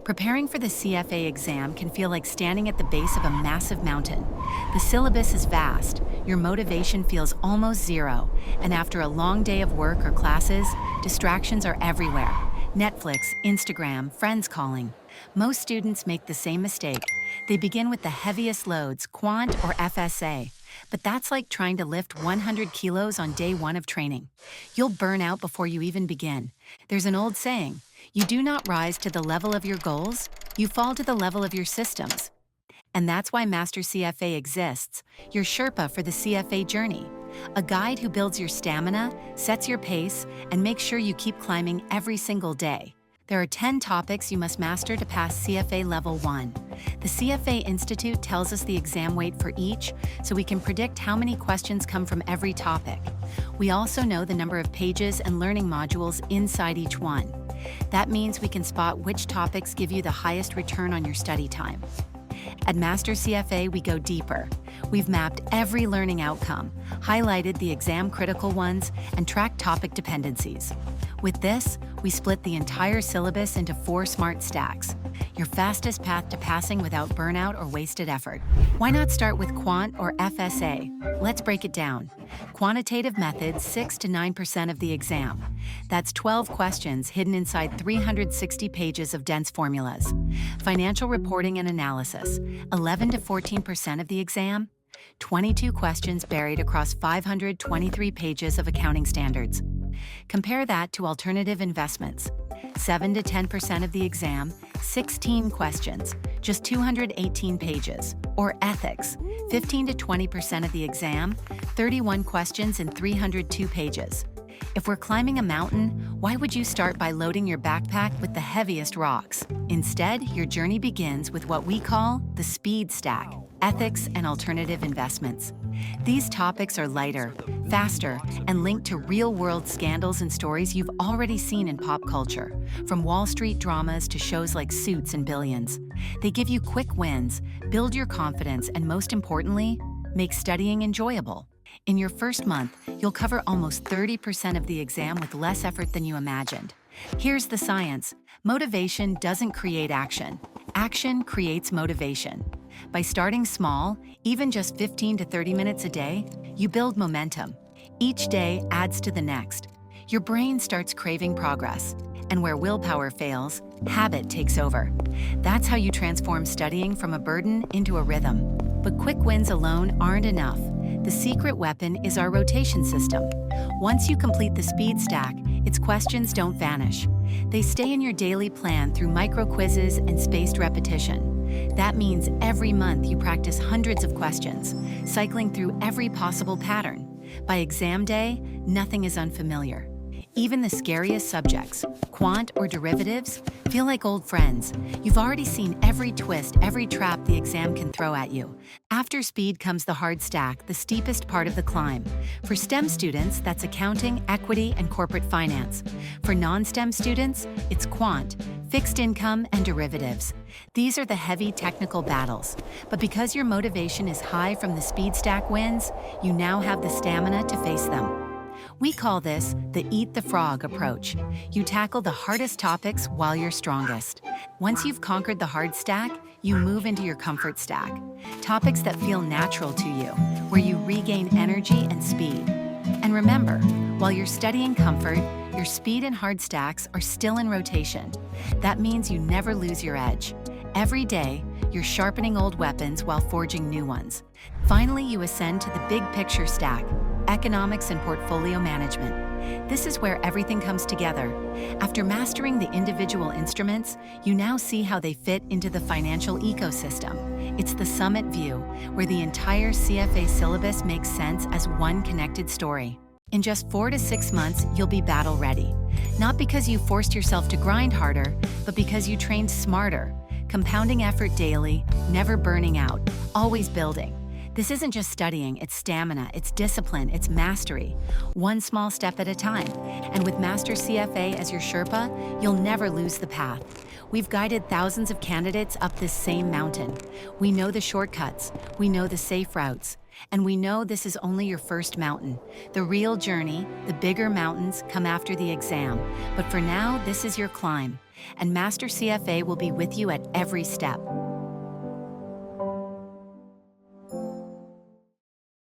Preparing for the CFA exam can feel like standing at the base of a massive mountain. The syllabus is vast, your motivation feels almost zero, and after a long day of work or classes, distractions are everywhere. Netflix, Instagram, friends calling. Most students make the same mistake. They begin with the heaviest loads, quant or FSA. But that's like trying to lift 100 kilos on day one of training. You'll burn out before you even begin. There's an old saying, you do not rise to the level of your goals, you fall to the level of your systems. And that's why MasterCFA exists, your Sherpa for the CFA journey. A guide who builds your stamina, sets your pace, and makes sure you keep climbing every single day. There are 10 topics you must master to pass CFA Level 1. The CFA Institute tells us the exam weight for each, so we can predict how many questions come from every topic. We also know the number of pages and learning modules inside each one. That means we can spot which topics give you the highest return on your study time. At MasterCFA, we go deeper. We've mapped every learning outcome, highlighted the exam-critical ones, and tracked topic dependencies. With this, we split the entire syllabus into 4 smart stacks, your fastest path to passing without burnout or wasted effort. Why not start with quant or FSA? Let's break it down. Quantitative methods, 6 to 9% of the exam. That's 12 questions hidden inside 360 pages of dense formulas. Financial reporting and analysis, 11 to 14% of the exam. 22 questions buried across 523 pages of accounting standards. Compare that to alternative investments. 7 to 10% of the exam, 16 questions, just 218 pages. Or ethics, 15 to 20% of the exam, 31 questions and 302 pages. If we're climbing a mountain, why would you start by loading your backpack with the heaviest rocks? Instead, your journey begins with what we call the speed stack, ethics and alternative investments. These topics are lighter, faster, and linked to real-world scandals and stories you've already seen in pop culture, from Wall Street dramas to shows like Suits and Billions. They give you quick wins, build your confidence, and most importantly, make studying enjoyable. In your first month, you'll cover almost 30% of the exam with less effort than you imagined. Here's the science. Motivation doesn't create action. Action creates motivation. By starting small, even just 15 to 30 minutes a day, you build momentum. Each day adds to the next. Your brain starts craving progress. And where willpower fails, habit takes over. That's how you transform studying from a burden into a rhythm. But quick wins alone aren't enough. The secret weapon is our rotation system. Once you complete the speed stack, its questions don't vanish. They stay in your daily plan through micro quizzes and spaced repetition. That means every month you practice hundreds of questions, cycling through every possible pattern. By exam day, nothing is unfamiliar. Even the scariest subjects, quant or derivatives, feel like old friends. You've already seen every twist, every trap the exam can throw at you. After speed comes the hard stack, the steepest part of the climb. For STEM students, that's accounting, equity, and corporate finance. For non-STEM students, it's quant, fixed income, and derivatives. These are the heavy technical battles. But because your motivation is high from the speed stack wins, you now have the stamina to face them. We call this the eat the frog approach. You tackle the hardest topics while you're strongest. Once you've conquered the hard stack, you move into your comfort stack. Topics that feel natural to you, where you regain energy and speed. And remember, while you're studying comfort, your speed and hard stacks are still in rotation. That means you never lose your edge. Every day, you're sharpening old weapons while forging new ones. Finally, you ascend to the big picture stack, economics and portfolio management. This is where everything comes together. After mastering the individual instruments, you now see how they fit into the financial ecosystem. It's the summit view, where the entire CFA syllabus makes sense as one connected story. In just 4 to 6 months, you'll be battle ready. Not because you forced yourself to grind harder, but because you trained smarter, compounding effort daily, never burning out, always building. This isn't just studying, it's stamina, it's discipline, it's mastery. One small step at a time. And with MasterCFA as your Sherpa, you'll never lose the path. We've guided thousands of candidates up this same mountain. We know the shortcuts, we know the safe routes, and we know this is only your first mountain. The real journey, the bigger mountains, come after the exam. But for now, this is your climb. and MasterCFA will be with you at every step.